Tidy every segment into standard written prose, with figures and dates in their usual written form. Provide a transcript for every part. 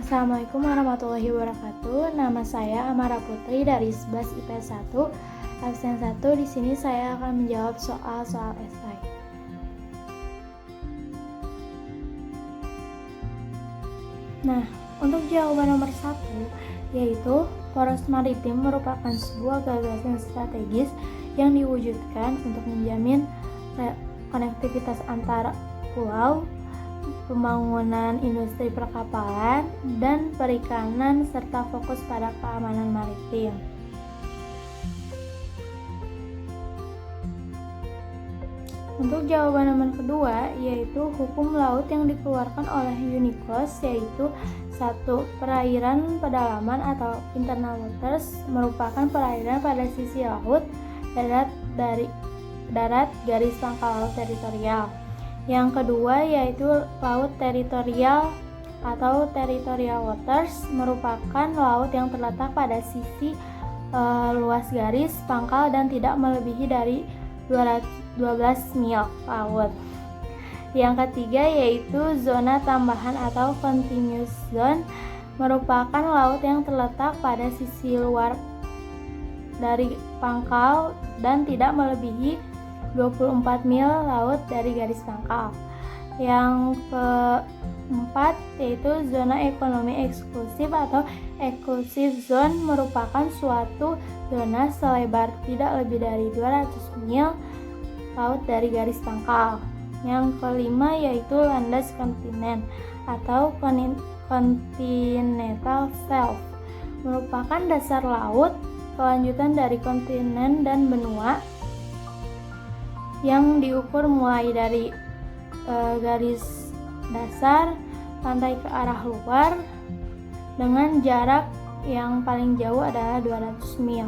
Assalamualaikum warahmatullahi wabarakatuh. Nama saya Amara Putri dari 11 IPS 1, absen 1. Di sini saya akan menjawab soal-soal esai. Nah, untuk jawaban nomor 1 yaitu poros maritim merupakan sebuah gagasan strategis yang diwujudkan untuk menjamin konektivitas antar pulau, pembangunan industri perkapalan dan perikanan, serta fokus pada keamanan maritim. Untuk jawaban nomor kedua yaitu hukum laut yang dikeluarkan oleh UNICLOS, yaitu 1. Perairan pedalaman atau internal waters merupakan perairan pada sisi laut darat garis pangkal laut teritorial. Yang kedua yaitu laut teritorial atau territorial waters merupakan laut yang terletak pada sisi luas garis pangkal dan tidak melebihi dari 12 mil laut. Yang ketiga yaitu zona tambahan atau continuous zone merupakan laut yang terletak pada sisi luar dari pangkal dan tidak melebihi 24 mil laut dari garis pangkal. Yang keempat yaitu zona ekonomi eksklusif atau exclusive zone merupakan suatu zona selebar tidak lebih dari 200 mil laut dari garis pangkal. Yang kelima yaitu landas kontinen atau continental shelf merupakan dasar laut kelanjutan dari kontinen dan benua yang diukur mulai dari garis dasar pantai ke arah luar dengan jarak yang paling jauh adalah 200 mil.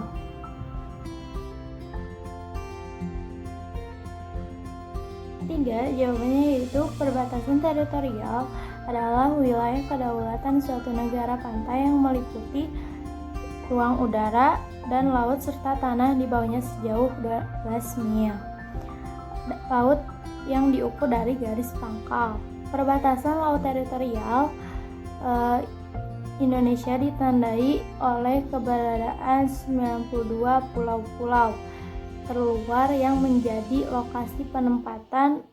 Ketiga, jawabannya yaitu perbatasan teritorial adalah wilayah kedaulatan suatu negara pantai yang meliputi ruang udara dan laut serta tanah di bawahnya sejauh 12 mil. Laut yang diukur dari garis pangkal. Perbatasan laut teritorial Indonesia ditandai oleh keberadaan 92 pulau-pulau terluar yang menjadi lokasi penempatan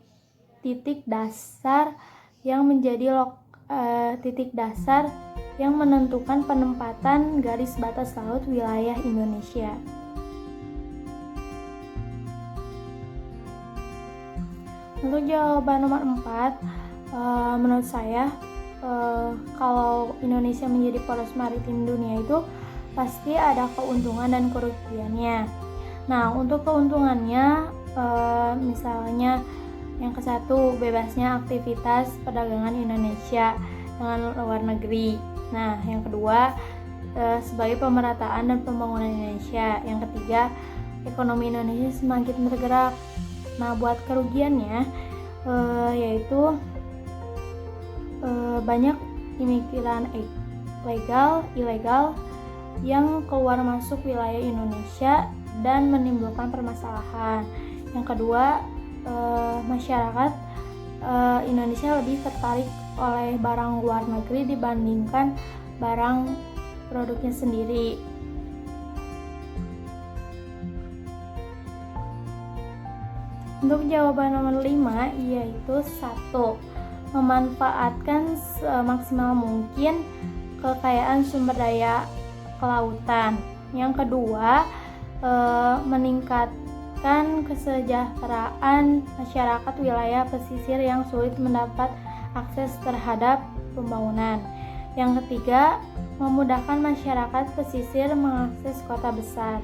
titik dasar yang menentukan penempatan garis batas laut wilayah Indonesia. Untuk jawaban nomor 4, menurut saya kalau Indonesia menjadi poros maritim dunia itu pasti ada keuntungan dan kerugiannya. Nah, untuk keuntungannya misalnya yang ke-1, bebasnya aktivitas perdagangan Indonesia dengan luar negeri. Nah, yang kedua sebagai pemerataan dan pembangunan Indonesia. Yang ketiga, ekonomi Indonesia semakin bergerak. Nah, buat kerugiannya yaitu banyak imigran ilegal yang keluar masuk wilayah Indonesia dan menimbulkan permasalahan. Yang kedua, masyarakat Indonesia lebih tertarik oleh barang luar negeri dibandingkan barang produknya sendiri. Untuk jawaban nomor 5 yaitu 1. Memanfaatkan semaksimal mungkin kekayaan sumber daya kelautan. Yang kedua, meningkatkan kesejahteraan masyarakat wilayah pesisir yang sulit mendapat akses terhadap pembangunan. Yang ketiga, memudahkan masyarakat pesisir mengakses kota besar.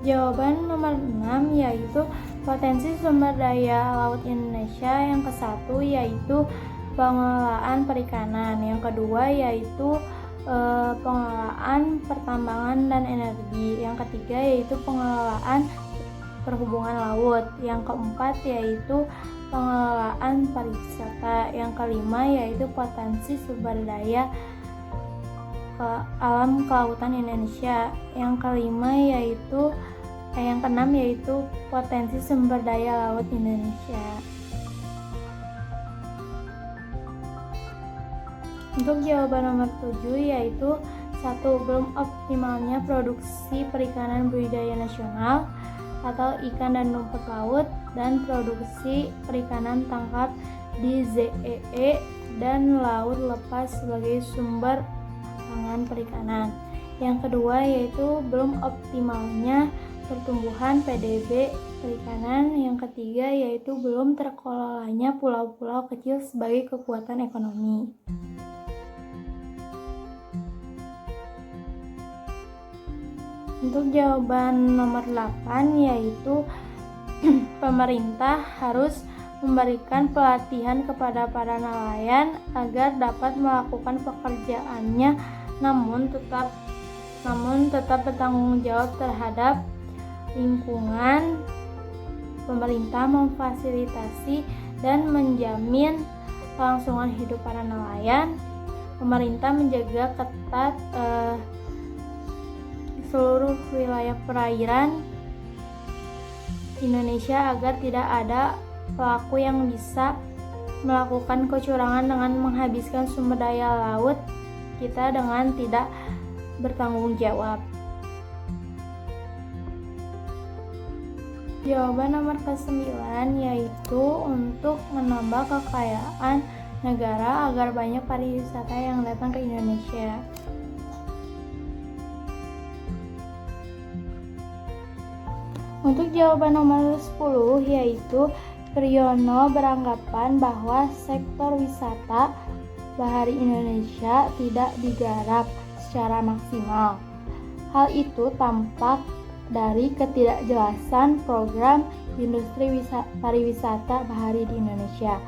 Jawaban nomor 6 yaitu potensi sumber daya laut Indonesia. Yang ke-1 yaitu pengelolaan perikanan. Yang kedua yaitu pengelolaan pertambangan dan energi. Yang ketiga yaitu pengelolaan perhubungan laut. Yang keempat yaitu pengelolaan pariwisata. Yang kelima yaitu potensi sumber daya alam kelautan Indonesia. Yang keenam yaitu potensi sumber daya laut Indonesia. Untuk jawaban nomor 7 yaitu 1. Belum optimalnya produksi perikanan budidaya nasional atau ikan dan rumput laut dan produksi perikanan tangkap di ZEE dan laut lepas sebagai sumber pangan perikanan. Yang kedua yaitu belum optimalnya pertumbuhan PDB perikanan. Yang ketiga yaitu belum terkelolanya pulau-pulau kecil sebagai kekuatan ekonomi. Untuk jawaban nomor 8 yaitu pemerintah harus memberikan pelatihan kepada para nelayan agar dapat melakukan pekerjaannya namun tetap bertanggung jawab terhadap lingkungan. Pemerintah memfasilitasi dan menjamin kelangsungan hidup para nelayan. Pemerintah menjaga ketat seluruh wilayah perairan Indonesia agar tidak ada pelaku yang bisa melakukan kecurangan dengan menghabiskan sumber daya laut kita dengan tidak bertanggung jawab. Jawaban nomor ke-9 yaitu untuk menambah kekayaan negara agar banyak pariwisata yang datang ke Indonesia. Untuk jawaban nomor 10 yaitu Priyono beranggapan bahwa sektor wisata bahari Indonesia tidak digarap secara maksimal. Hal itu tampak dari ketidakjelasan program industri pariwisata bahari di Indonesia.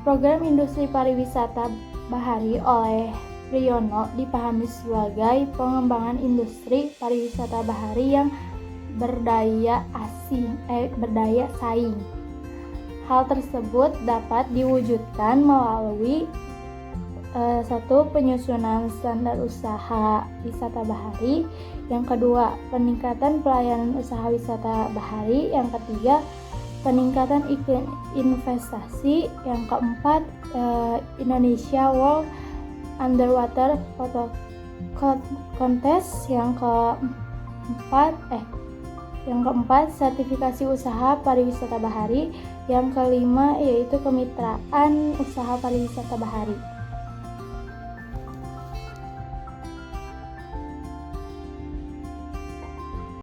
Program industri pariwisata bahari oleh Priyono dipahami sebagai pengembangan industri pariwisata bahari yang berdaya saing. Hal tersebut dapat diwujudkan melalui 1. Penyusunan standar usaha wisata bahari. Yang kedua, peningkatan pelayanan usaha wisata bahari. Yang ketiga, peningkatan iklim investasi. Yang keempat, Indonesia World Underwater Photo Contest. Yang keempat, sertifikasi usaha pariwisata bahari. Yang kelima yaitu kemitraan usaha pariwisata bahari.